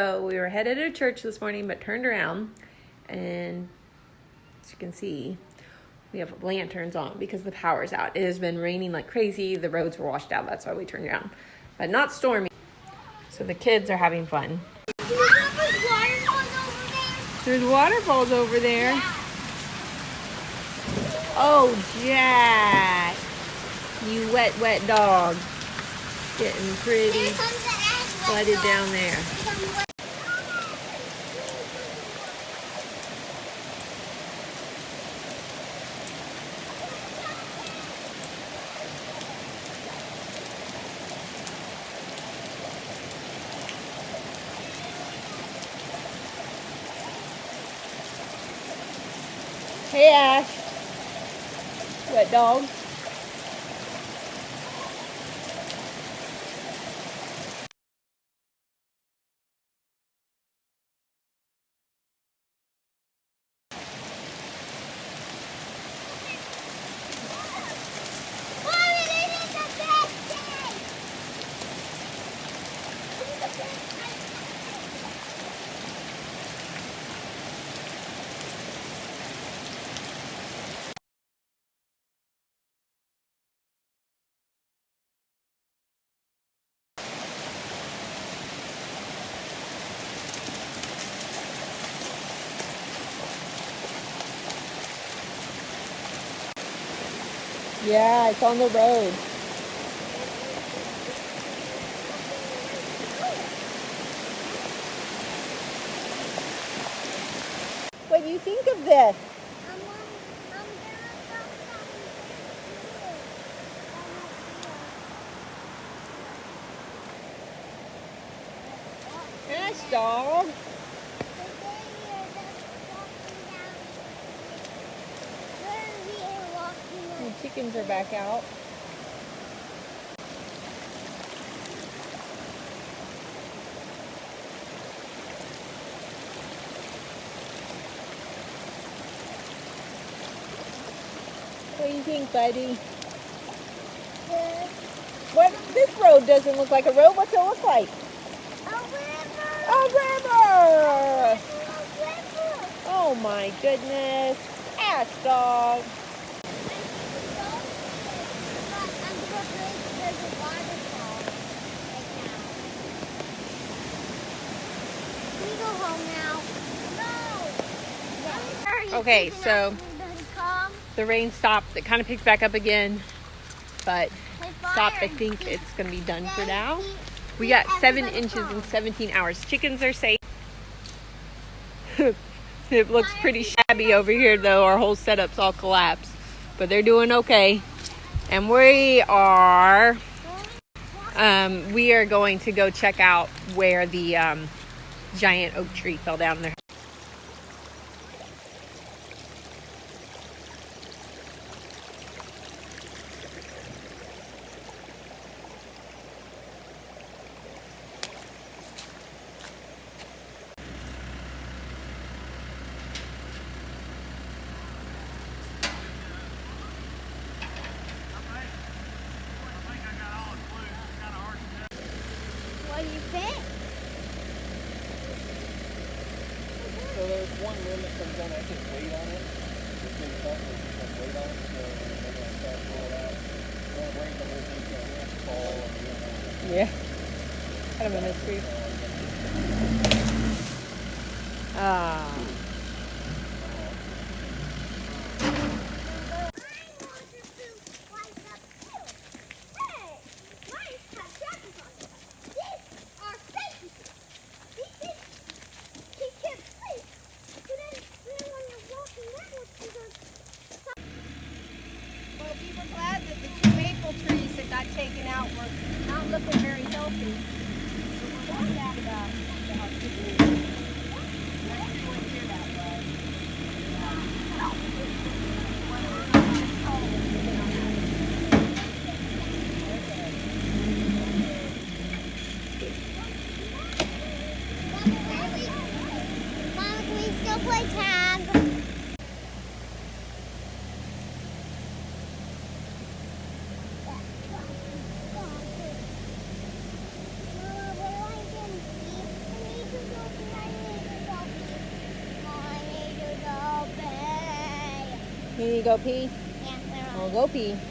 So we were headed to church this morning, but turned around, and as you can see, we have lanterns on because the power's out. It has been raining like crazy. The roads were washed out. That's why we turned around, but not stormy. So the kids are having fun. There's waterfalls over there. Yeah. Oh, Jack, you wet dog. Getting pretty flooded down there. Hey, Ash. Wet dog. Yeah, it's on the road. What do you think of this? Nice dog. The chickens are back out. What do you think, buddy? Good. What? This road doesn't look like a road. What's it look like? A river. A river. A river. Oh my goodness. Ash dog. Okay, so the rain stopped. It kind of picked back up again, but stopped. I think it's going to be done for now. We got 7 inches in 17 hours. Chickens are safe. It looks pretty shabby over here, though. Our whole setup's all collapsed, but they're doing okay. And we are going to go check out where the giant oak tree fell down there. What do you think? So there's one limb that comes down, I can wait on it. It's been cut, but you can wait on it, so they're going to start to pull it out. You don't break the whole thing, so it's fall, and you don't know. Yeah, kind of a mystery. Ah. Well, we were glad that the 2 maple trees that got taken out were not looking very healthy. So we're glad about You need to go pee? Yeah, Oh, go pee.